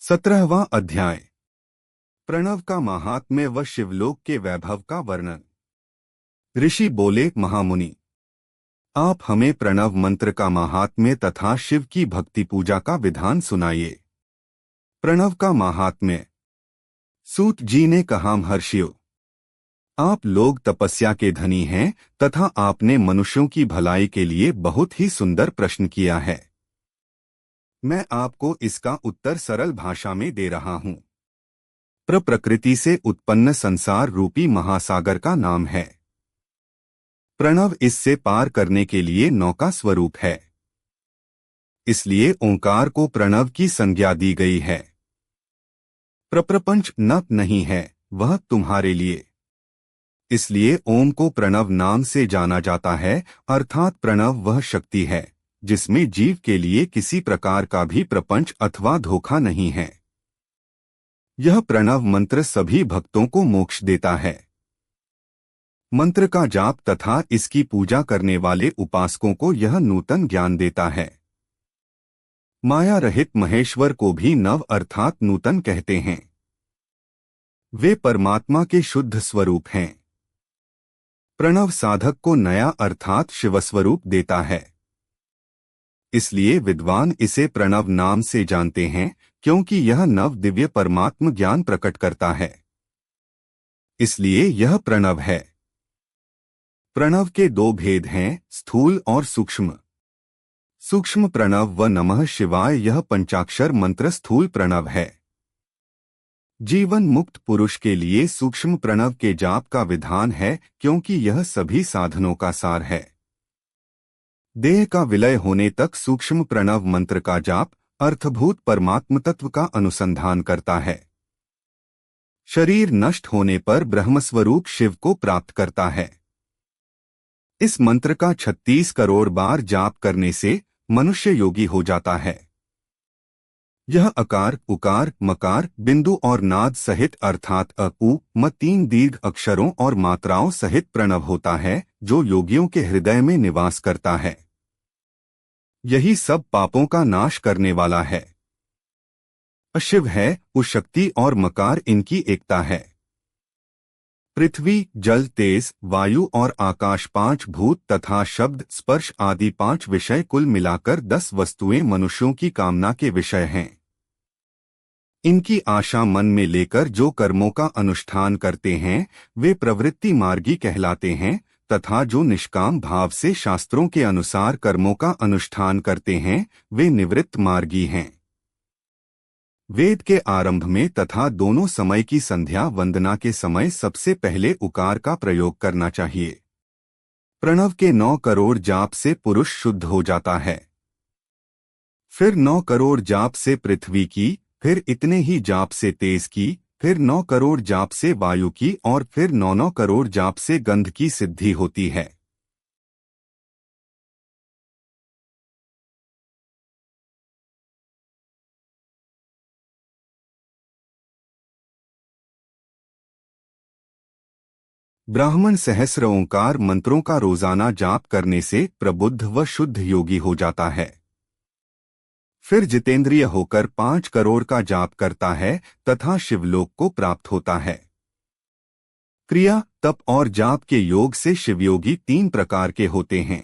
17वां अध्याय। प्रणव का महात्म्य व शिवलोक के वैभव का वर्णन। ऋषि बोले, महामुनि, आप हमें प्रणव मंत्र का महात्म्य तथा शिव की भक्ति पूजा का विधान सुनाइए। प्रणव का महात्म्य। सूत जी ने कहा, महर्षियों, आप लोग तपस्या के धनी हैं तथा आपने मनुष्यों की भलाई के लिए बहुत ही सुंदर प्रश्न किया है। मैं आपको इसका उत्तर सरल भाषा में दे रहा हूं। प्रकृति से उत्पन्न संसार रूपी महासागर का नाम है। प्रणव इससे पार करने के लिए नौका स्वरूप है। इसलिए ओंकार को प्रणव की संज्ञा दी गई है। प्रपंच न नहीं है, वह तुम्हारे लिए। इसलिए ओम को प्रणव नाम से जाना जाता है, अर्थात प्रणव वह शक्ति है जिसमें जीव के लिए किसी प्रकार का भी प्रपंच अथवा धोखा नहीं है। यह प्रणव मंत्र सभी भक्तों को मोक्ष देता है। मंत्र का जाप तथा इसकी पूजा करने वाले उपासकों को यह नूतन ज्ञान देता है। माया रहित महेश्वर को भी नव अर्थात नूतन कहते हैं। वे परमात्मा के शुद्ध स्वरूप हैं। प्रणव साधक को नया अर्थात शिवस्वरूप देता है। इसलिए विद्वान इसे प्रणव नाम से जानते हैं, क्योंकि यह नव दिव्य परमात्म ज्ञान प्रकट करता है। इसलिए यह प्रणव है। प्रणव के दो भेद हैं, स्थूल और सूक्ष्म। सूक्ष्म प्रणव व नमः शिवाय यह पंचाक्षर मंत्र स्थूल प्रणव है। जीवन मुक्त पुरुष के लिए सूक्ष्म प्रणव के जाप का विधान है, क्योंकि यह सभी साधनों का सार है। देह का विलय होने तक सूक्ष्म प्रणव मंत्र का जाप अर्थभूत परमात्म तत्व का अनुसंधान करता है। शरीर नष्ट होने पर ब्रह्मस्वरूप शिव को प्राप्त करता है। इस मंत्र का 36 करोड़ बार जाप करने से मनुष्य योगी हो जाता है। यह अकार, उकार, मकार, बिंदु और नाद सहित अर्थात अ, उ, म 3 दीर्घ अक्षरों और मात्राओं सहित प्रणव होता है, जो योगियों के हृदय में निवास करता है। यही सब पापों का नाश करने वाला है। शिव है उस शक्ति और मकार इनकी एकता है। पृथ्वी, जल, तेज, वायु और आकाश 5 भूत तथा शब्द, स्पर्श आदि 5 विषय कुल मिलाकर 10 वस्तुएं मनुष्यों की कामना के विषय हैं। इनकी आशा मन में लेकर जो कर्मों का अनुष्ठान करते हैं वे प्रवृत्ति मार्गी कहलाते हैं, तथा जो निष्काम भाव से शास्त्रों के अनुसार कर्मों का अनुष्ठान करते हैं वे निवृत्त मार्गी हैं। वेद के आरंभ में तथा दोनों समय की संध्या वंदना के समय सबसे पहले उकार का प्रयोग करना चाहिए। प्रणव के 9 करोड़ जाप से पुरुष शुद्ध हो जाता है। फिर 9 करोड़ जाप से पृथ्वी की, फिर इतने ही जाप से तेज की, फिर 9 करोड़ जाप से वायु की और फिर 9 करोड़ जाप से गंध की सिद्धि होती है। ब्राह्मण सहस्र ओंकार मंत्रों का रोजाना जाप करने से प्रबुद्ध व शुद्ध योगी हो जाता है। फिर जितेंद्रिय होकर 5 करोड़ का जाप करता है तथा शिवलोक को प्राप्त होता है। क्रिया, तप और जाप के योग से शिवयोगी 3 प्रकार के होते हैं।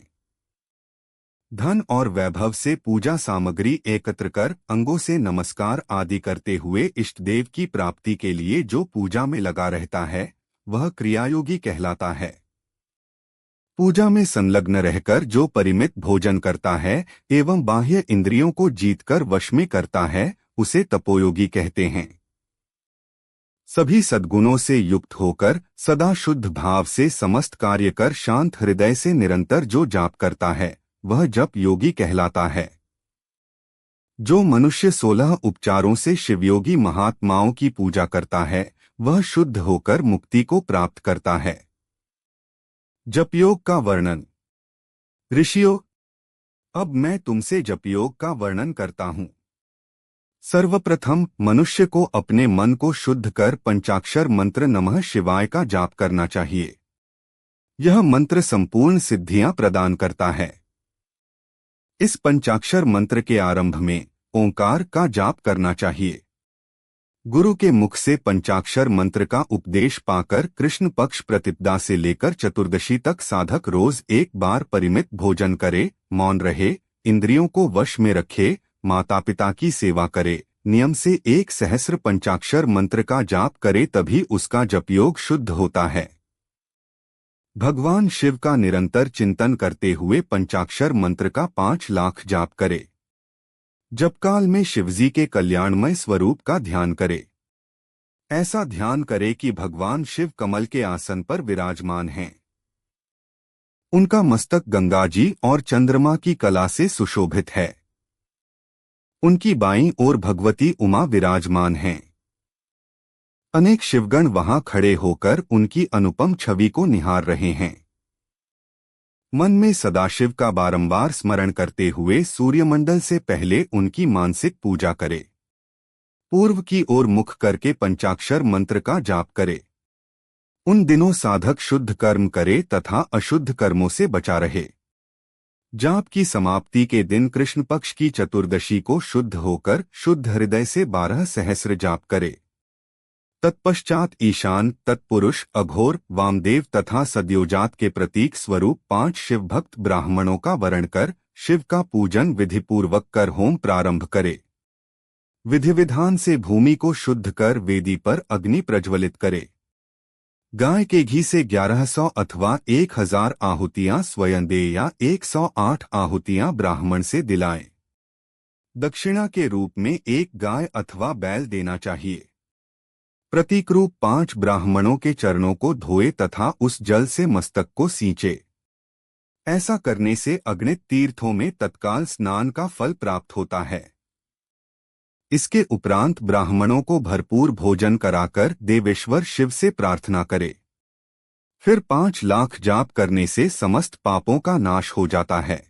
धन और वैभव से पूजा सामग्री एकत्र कर अंगों से नमस्कार आदि करते हुए इष्टदेव की प्राप्ति के लिए जो पूजा में लगा रहता है वह क्रियायोगी कहलाता है। पूजा में संलग्न रहकर जो परिमित भोजन करता है एवं बाह्य इंद्रियों को जीतकर वश में करता है उसे तपोयोगी कहते हैं। सभी सद्गुणों से युक्त होकर सदा शुद्ध भाव से समस्त कार्य कर शांत हृदय से निरंतर जो जाप करता है वह जप योगी कहलाता है। जो मनुष्य 16 उपचारों से शिवयोगी महात्माओं की पूजा करता है वह शुद्ध होकर मुक्ति को प्राप्त करता है। जपयोग का वर्णन। ऋषियों, अब मैं तुमसे जपयोग का वर्णन करता हूँ। सर्वप्रथम मनुष्य को अपने मन को शुद्ध कर पंचाक्षर मंत्र नमः शिवाय का जाप करना चाहिए। यह मंत्र संपूर्ण सिद्धियां प्रदान करता है। इस पंचाक्षर मंत्र के आरंभ में ओंकार का जाप करना चाहिए। गुरु के मुख से पंचाक्षर मंत्र का उपदेश पाकर कृष्ण पक्ष प्रतिपदा से लेकर चतुर्दशी तक साधक रोज एक बार परिमित भोजन करे, मौन रहे, इंद्रियों को वश में रखे, माता पिता की सेवा करे, नियम से 1 सहस्र पंचाक्षर मंत्र का जाप करे, तभी उसका जपयोग शुद्ध होता है। भगवान शिव का निरंतर चिंतन करते हुए पंचाक्षर मंत्र का 5 लाख जाप करे। जपकाल में शिवजी के कल्याणमय स्वरूप का ध्यान करे। ऐसा ध्यान करे कि भगवान शिव कमल के आसन पर विराजमान हैं। उनका मस्तक गंगा जी और चंद्रमा की कला से सुशोभित है। उनकी बाईं ओर भगवती उमा विराजमान हैं। अनेक शिवगण वहां खड़े होकर उनकी अनुपम छवि को निहार रहे हैं। मन में सदाशिव का बारंबार स्मरण करते हुए सूर्यमंडल से पहले उनकी मानसिक पूजा करे। पूर्व की ओर मुख करके पंचाक्षर मंत्र का जाप करे। उन दिनों साधक शुद्ध कर्म करे तथा अशुद्ध कर्मों से बचा रहे। जाप की समाप्ति के दिन कृष्ण पक्ष की चतुर्दशी को शुद्ध होकर शुद्ध हृदय से 12 सहस्र जाप करे। तत्पश्चात ईशान, तत्पुरुष, अघोर, वामदेव तथा सद्योजात के प्रतीक स्वरूप 5 शिव भक्त ब्राह्मणों का वरण कर शिव का पूजन विधिपूर्वक कर होम प्रारंभ करे। विधि विधान से भूमि को शुद्ध कर वेदी पर अग्नि प्रज्वलित करे। गाय के घी से 1100 अथवा 1000 आहुतियां स्वयं दे या 108 आहुतियां ब्राह्मण से दिलाएं। दक्षिणा के रूप में 1 गाय अथवा बैल देना चाहिए। प्रतीक रूप 5 ब्राह्मणों के चरणों को धोए तथा उस जल से मस्तक को सींचे। ऐसा करने से अगणित तीर्थों में तत्काल स्नान का फल प्राप्त होता है। इसके उपरांत ब्राह्मणों को भरपूर भोजन कराकर देवेश्वर शिव से प्रार्थना करे। फिर 5 लाख जाप करने से समस्त पापों का नाश हो जाता है।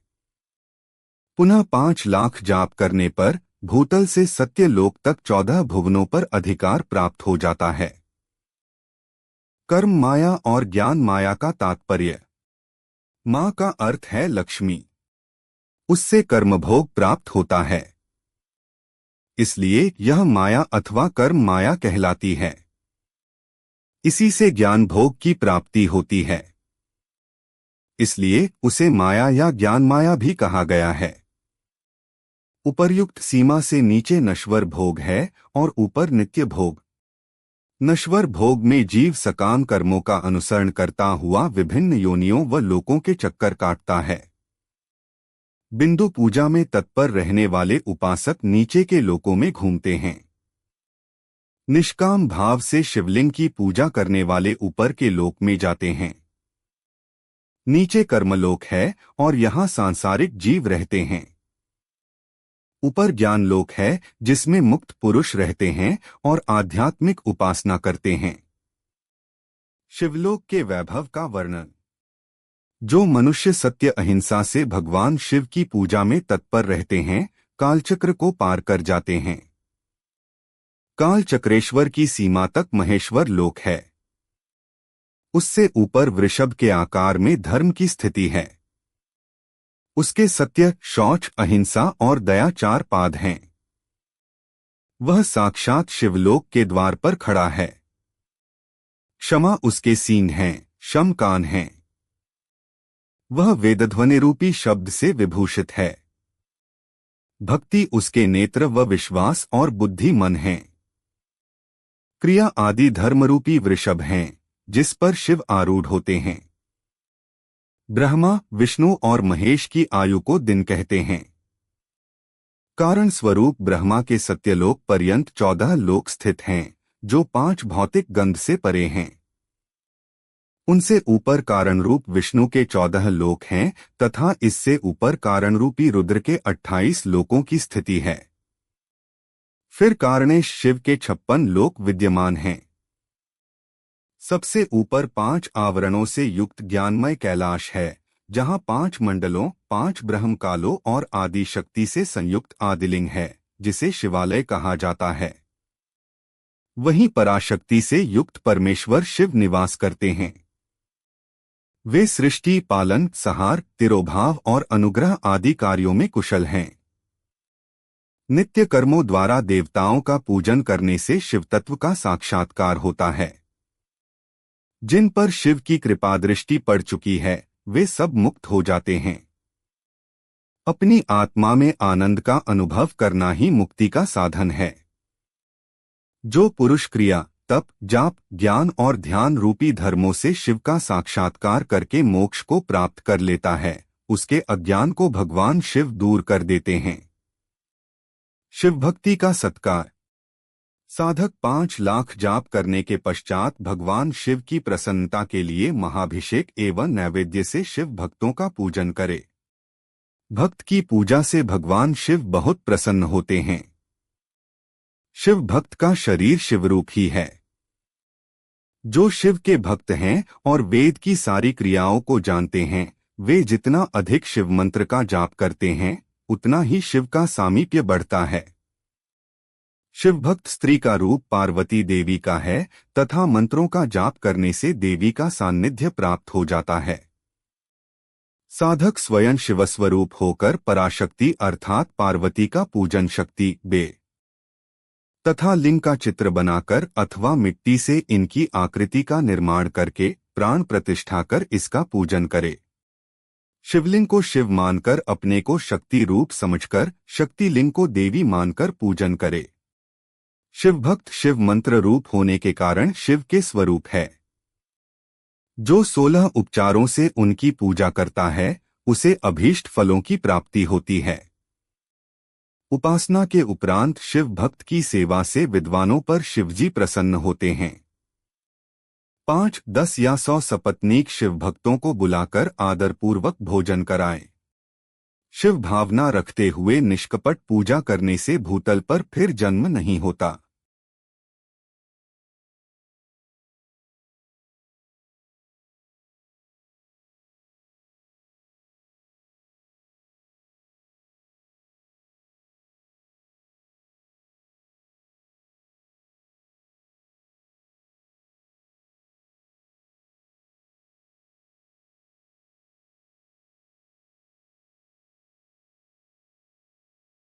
पुनः 5 लाख जाप करने पर भूतल से सत्य लोक तक 14 भुवनों पर अधिकार प्राप्त हो जाता है। कर्म माया और ज्ञान माया का तात्पर्य। माँ का अर्थ है लक्ष्मी। उससे कर्मभोग प्राप्त होता है, इसलिए यह माया अथवा कर्म माया कहलाती है। इसी से ज्ञान भोग की प्राप्ति होती है, इसलिए उसे माया या ज्ञान माया भी कहा गया है। उपर्युक्त सीमा से नीचे नश्वर भोग है और ऊपर नित्य भोग। नश्वर भोग में जीव सकाम कर्मों का अनुसरण करता हुआ विभिन्न योनियों व लोकों के चक्कर काटता है। बिंदु पूजा में तत्पर रहने वाले उपासक नीचे के लोकों में घूमते हैं। निष्काम भाव से शिवलिंग की पूजा करने वाले ऊपर के लोक में जाते हैं। नीचे कर्मलोक है और यहाँ सांसारिक जीव रहते हैं। ऊपर ज्ञान लोक है जिसमें मुक्त पुरुष रहते हैं और आध्यात्मिक उपासना करते हैं। शिवलोक के वैभव का वर्णन। जो मनुष्य सत्य अहिंसा से भगवान शिव की पूजा में तत्पर रहते हैं, कालचक्र को पार कर जाते हैं। कालचक्रेश्वर की सीमा तक महेश्वर लोक है। उससे ऊपर वृषभ के आकार में धर्म की स्थिति है। उसके सत्य, शौच, अहिंसा और दया 4 पाद हैं। वह साक्षात शिवलोक के द्वार पर खड़ा है। क्षमा उसके सींग हैं, शम कान हैं। वह वेदध्वनि रूपी शब्द से विभूषित है। भक्ति उसके नेत्र व विश्वास और बुद्धि मन हैं। क्रिया आदि धर्मरूपी वृषभ हैं जिस पर शिव आरूढ़ होते हैं। ब्रह्मा, विष्णु और महेश की आयु को दिन कहते हैं। कारण स्वरूप ब्रह्मा के सत्यलोक पर्यंत 14 लोक स्थित हैं, जो 5 भौतिक गंध से परे हैं। उनसे ऊपर कारण रूप विष्णु के 14 लोक हैं तथा इससे ऊपर कारण रूपी रुद्र के 28 लोकों की स्थिति है। फिर कारणेश शिव के 56 लोक विद्यमान हैं। सबसे ऊपर 5 आवरणों से युक्त ज्ञानमय कैलाश है, जहां 5 मंडलों, 5 ब्रह्मकालों और आदि शक्ति से संयुक्त आदिलिंग है, जिसे शिवालय कहा जाता है। वहीं पराशक्ति से युक्त परमेश्वर शिव निवास करते हैं। वे सृष्टि, पालन, संहार, तिरोभाव और अनुग्रह आदि कार्यों में कुशल हैं। नित्य कर्मों द्वारा देवताओं का पूजन करने से शिव तत्व का साक्षात्कार होता है। जिन पर शिव की कृपा दृष्टि पड़ चुकी है वे सब मुक्त हो जाते हैं। अपनी आत्मा में आनंद का अनुभव करना ही मुक्ति का साधन है। जो पुरुष क्रिया, तप, जाप, ज्ञान और ध्यान रूपी धर्मों से शिव का साक्षात्कार करके मोक्ष को प्राप्त कर लेता है, उसके अज्ञान को भगवान शिव दूर कर देते हैं। शिव भक्ति का सत्कार। साधक 5 लाख जाप करने के पश्चात भगवान शिव की प्रसन्नता के लिए महाभिषेक एवं नैवेद्य से शिव भक्तों का पूजन करे। भक्त की पूजा से भगवान शिव बहुत प्रसन्न होते हैं। शिव भक्त का शरीर शिवरूप ही है। जो शिव के भक्त हैं और वेद की सारी क्रियाओं को जानते हैं, वे जितना अधिक शिव मंत्र का जाप करते हैं उतना ही शिव का सामीप्य बढ़ता है। शिव भक्त स्त्री का रूप पार्वती देवी का है तथा मंत्रों का जाप करने से देवी का सान्निध्य प्राप्त हो जाता है। साधक स्वयं शिवस्वरूप होकर पराशक्ति अर्थात पार्वती का पूजन शक्ति बे तथा लिंग का चित्र बनाकर अथवा मिट्टी से इनकी आकृति का निर्माण करके प्राण प्रतिष्ठा कर इसका पूजन करे। शिवलिंग को शिव मानकर अपने को शक्ति रूप समझकर शक्ति लिंग को देवी मानकर पूजन करे। शिव भक्त शिव मंत्र रूप होने के कारण शिव के स्वरूप है। जो 16 उपचारों से उनकी पूजा करता है उसे अभीष्ट फलों की प्राप्ति होती है। उपासना के उपरांत शिव भक्त की सेवा से विद्वानों पर शिवजी प्रसन्न होते हैं। 5, 10 या 100 सपत्नीक शिव भक्तों को बुलाकर आदरपूर्वक भोजन कराएं। शिव भावना रखते हुए निष्कपट पूजा करने से भूतल पर फिर जन्म नहीं होता।